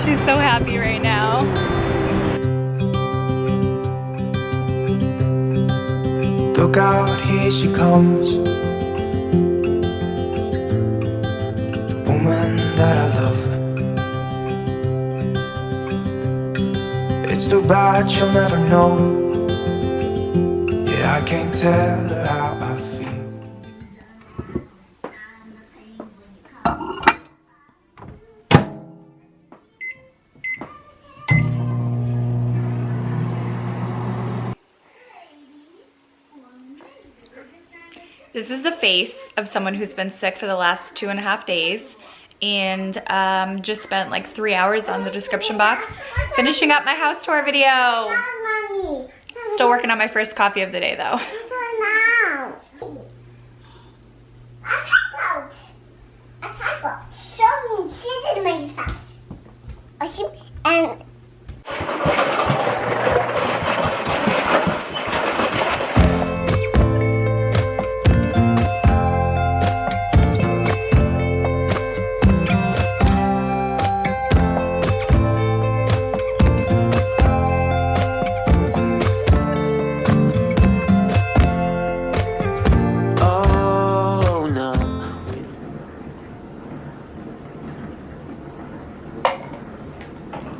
She's so happy right now. Look out, here she comes, the woman that I love. It's too bad she'll never know. Yeah, I can't tell her how I feel. This is the face of someone who's been sick for the last 2.5 days and just spent like 3 hours on the description box finishing up my house tour video. Still working on my first coffee of the day though. And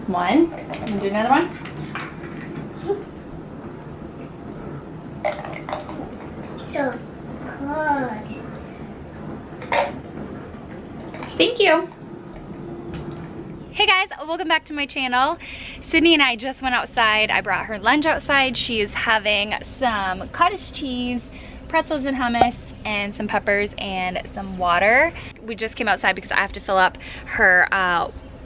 one. Can you do another one? so good. Thank you. Hey guys, welcome back to my channel. Sydney and I just went outside. I brought her lunch outside. She is having some cottage cheese, pretzels and hummus, and some peppers and some water. We just came outside because I have to fill up her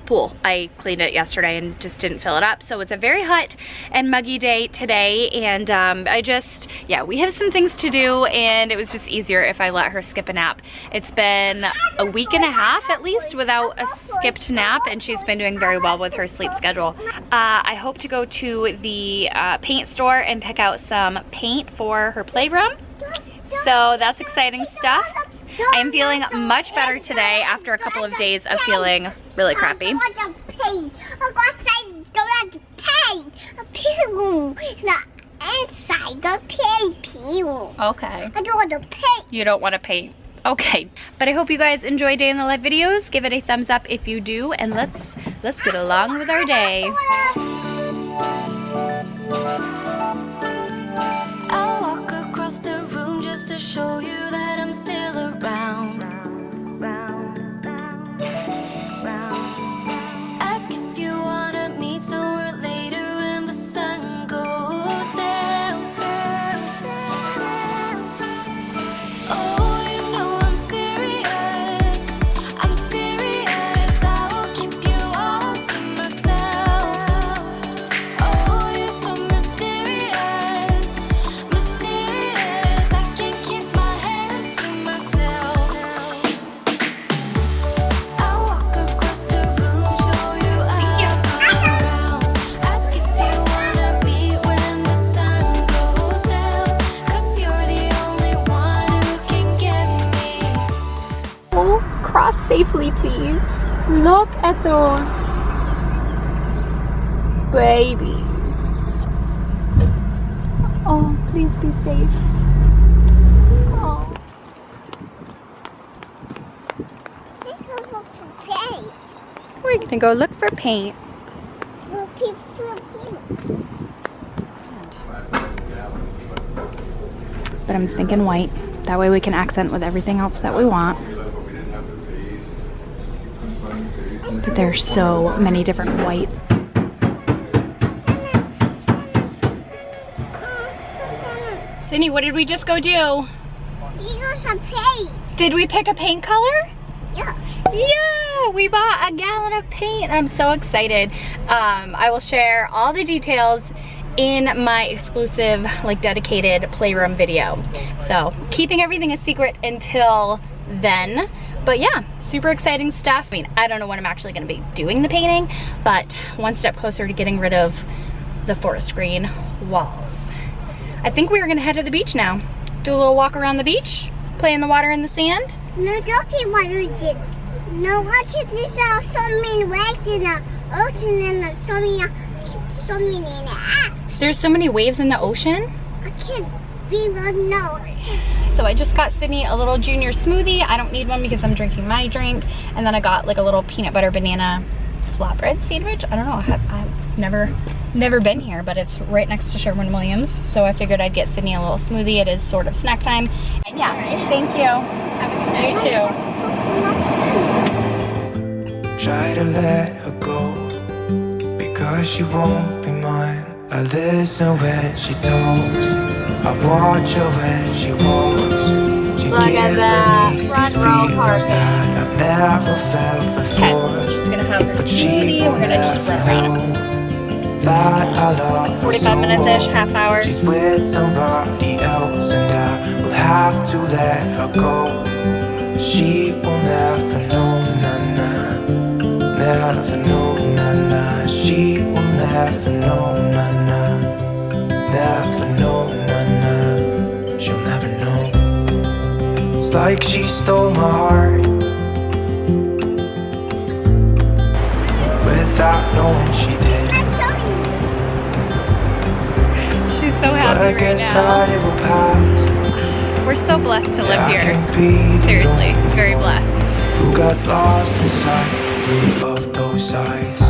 pool. I cleaned it yesterday and just didn't fill it up. So it's a very hot and muggy day today, and we have some things to do, and it was just easier if I let her skip a nap. It's been a week and a half at least without a skipped nap, and she's been doing very well with her sleep schedule. I hope to go to the paint store and pick out some paint for her playroom. So that's exciting stuff. I am feeling much better today after a couple of days of feeling really crappy. Okay. I don't want to paint. You don't want to paint. Okay. But I hope you guys enjoy day in the life videos. Give it a thumbs up if you do, and let's get along with our day. I'll walk across the room just to show you that I'm still around. Ask if you wanna meet somewhere later when the sun goes down. Oh, you know I'm serious. I'm serious. I will keep you all to myself. Oh, you're so mysterious, mysterious. I can't keep my hands to myself. I'll walk across the room, show you I'm around. Ask if you wanna meet when the sun goes down. 'Cause you're the only one who can get me. Oh, cross safely, please. Look at those babies. Oh, please be safe. Oh. We're gonna go look for paint. But I'm thinking white. That way we can accent with everything else that we want. But there's so many different whites. Sydney, what did we just go do? Did we pick a paint color? Yeah. Yeah, we bought a gallon of paint. I'm so excited. I will share all the details in my exclusive, like, dedicated playroom video. So keeping everything a secret until then. But yeah, super exciting stuff. I mean, I don't know when I'm actually gonna be doing the painting, but one step closer to getting rid of the forest green walls. I think we are gonna head to the beach now. Do a little walk around the beach, play in the water and the sand. No, don't be what we did. No, what is this? So many ways in a ocean and there's so many apps. There's so many waves in the ocean. I can't be the no. So I just got Sydney a little junior smoothie. I don't need one because I'm drinking my drink. And then I got like a little peanut butter banana flatbread sandwich. I don't know, I've never been here, but it's right next to Sherwin-Williams. So I figured I'd get Sydney a little smoothie. It is sort of snack time. And yeah, thank you. Have a good day too. Try to let her go, because she won't be mine. I listen when she talks, I watch her when she walks. She's Look at that giving me front these row feelings parking. that I've never felt before. Okay, she's gonna have her But she smoothie. will We're gonna just never run around. know that I love her 45 so minutes-ish, well. half hour. She's with somebody else and I will have to let her go. She will never know, na-na. Never know, na-na. She will never know, na-na. Never know, na-na. She'll never know. It's like she stole my heart without knowing she did. She's so But happy I right guess now. that it will pass. We're so blessed to live I here. can be the Seriously, only very one blessed. who got lost inside the blue of those eyes.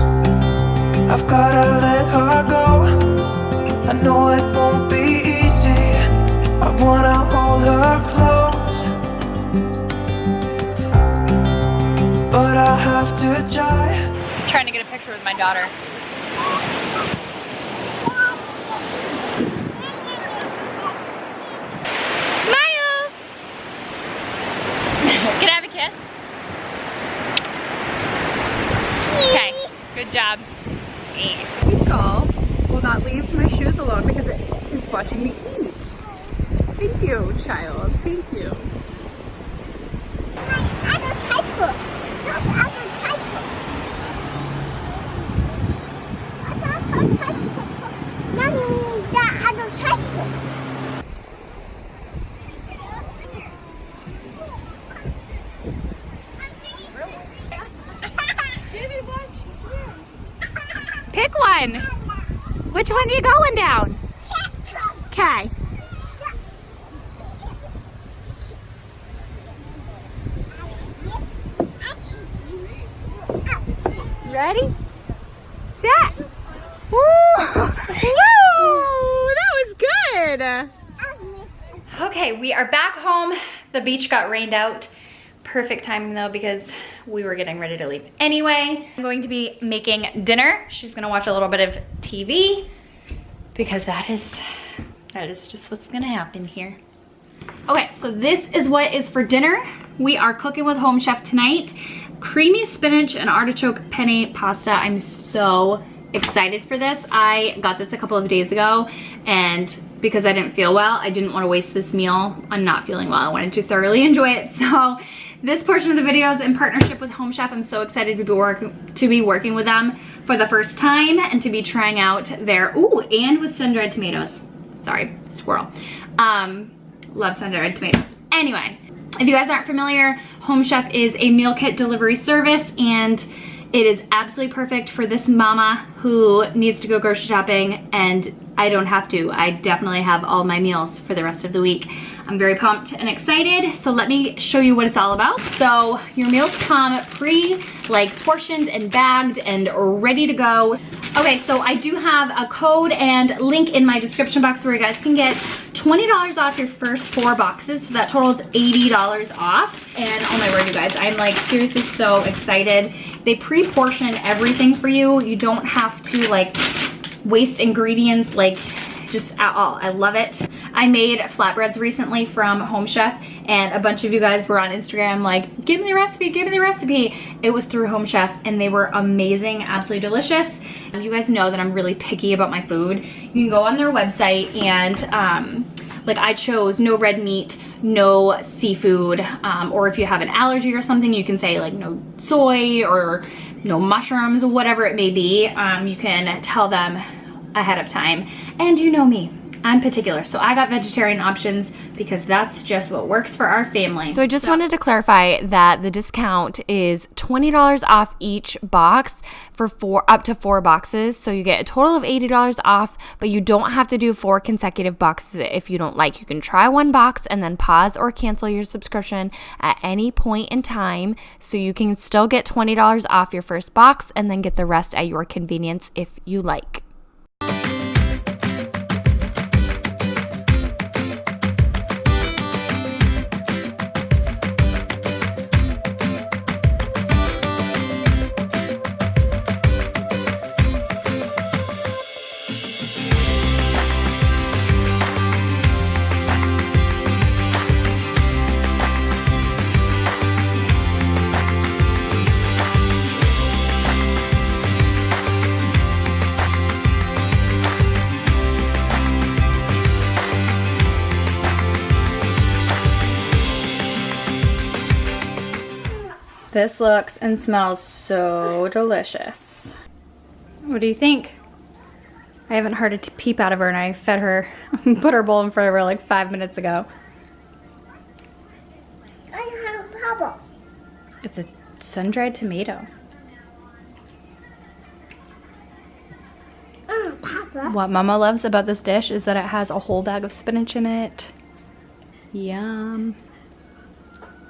I've gotta let her go. I know it won't be easy. I wanna hold her close, but I have to try. I'm trying to get a picture with my daughter. Smile! Can I have a kiss? Okay, good job. Tinkle will not leave my shoes alone because it is watching me eat. Thank you, child. Thank you. Other type of. Pick one. Which one are you going down? Okay. Ready? Set. Woo! Woo! That was good. Okay, we are back home. The beach got rained out. Perfect timing though, because we were getting ready to leave anyway. I'm going to be making dinner. She's gonna watch a little bit of TV because that is just what's gonna happen here. Okay, so this is what is for dinner. We are cooking with Home Chef tonight. Creamy spinach and artichoke penne pasta. I'm so excited for this. I got this a couple of days ago, and because I didn't feel well, I didn't want to waste this meal. I'm not feeling well. I wanted to thoroughly enjoy it. So this portion of the video is in partnership with Home Chef. I'm so excited to be working with them for the first time and to be trying out their, ooh, and with sun-dried tomatoes. Sorry, squirrel. Love sun-dried tomatoes. Anyway, if you guys aren't familiar, Home Chef is a meal kit delivery service, and it is absolutely perfect for this mama who needs to go grocery shopping, and I don't have to. I definitely have all my meals for the rest of the week. I'm very pumped and excited. So let me show you what it's all about. So your meals come portioned and bagged and ready to go. Okay, so I do have a code and link in my description box where you guys can get $20 off your first 4 boxes. So that totals $80 off. And oh my word, you guys, I'm like seriously so excited. They pre-portion everything for you. You don't have to waste ingredients just at all. I love it. I made flatbreads recently from Home Chef, and a bunch of you guys were on Instagram like, give me the recipe, give me the recipe. It was through Home Chef, and they were amazing, absolutely delicious. You guys know that I'm really picky about my food. You can go on their website and I chose no red meat, no seafood, or if you have an allergy or something, you can say no soy or no mushrooms, whatever it may be. You can tell them ahead of time. And you know me, I'm particular, so I got vegetarian options because that's just what works for our family. So I just wanted to clarify that the discount is $20 off each box for up to 4 boxes. So you get a total of $80 off, but you don't have to do 4 consecutive boxes if you don't like. You can try 1 box and then pause or cancel your subscription at any point in time. So you can still get $20 off your first box and then get the rest at your convenience if you like. This looks and smells so delicious. What do you think? I haven't heard a peep out of her, and I fed her, put her bowl in front of her like 5 minutes ago. I have a bubble. It's a sun-dried tomato. Papa. What Mama loves about this dish is that it has a whole bag of spinach in it. Yum.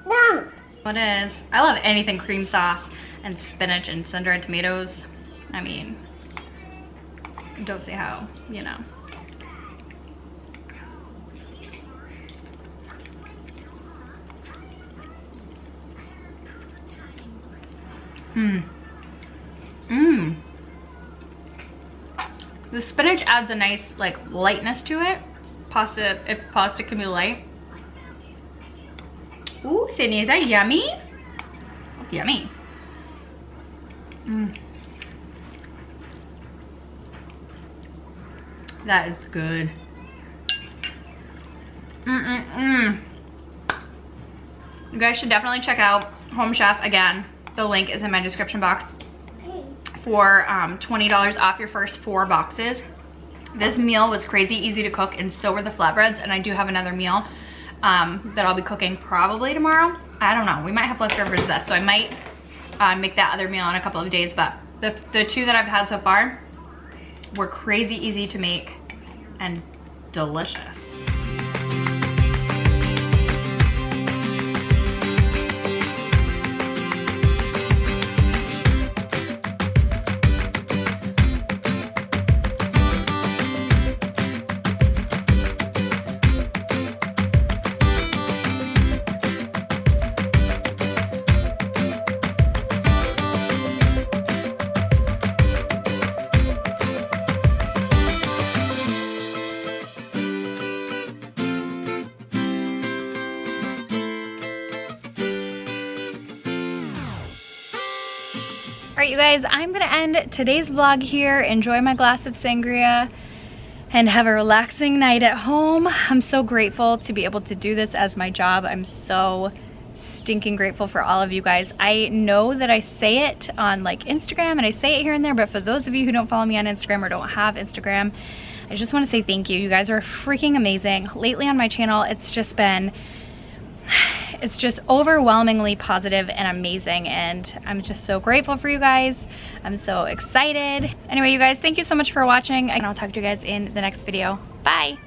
No. It is. I love anything cream sauce and spinach and sun-dried tomatoes. I mean, don't see how, you know. The spinach adds a nice like lightness to it. Pasta, if pasta can be light. Ooh, Sydney, is that yummy? It's yummy. That is good. You guys should definitely check out Home Chef again. The link is in my description box for $20 off your first 4 boxes. This meal was crazy easy to cook, and so were the flatbreads, and I do have another meal that I'll be cooking probably tomorrow. I don't know, we might have leftovers of this, so I might make that other meal in a couple of days, but the 2 that I've had so far were crazy easy to make and delicious. All right, you guys, I'm gonna end today's vlog here. Enjoy my glass of sangria and have a relaxing night at home. I'm so grateful to be able to do this as my job. I'm so stinking grateful for all of you guys. I know that I say it on like Instagram and I say it here and there, but for those of you who don't follow me on Instagram or don't have Instagram, I just want to say thank you. You guys are freaking amazing. Lately on my channel, it's just overwhelmingly positive and amazing, and I'm just so grateful for you guys. I'm so excited. Anyway, you guys, thank you so much for watching, and I'll talk to you guys in the next video. Bye.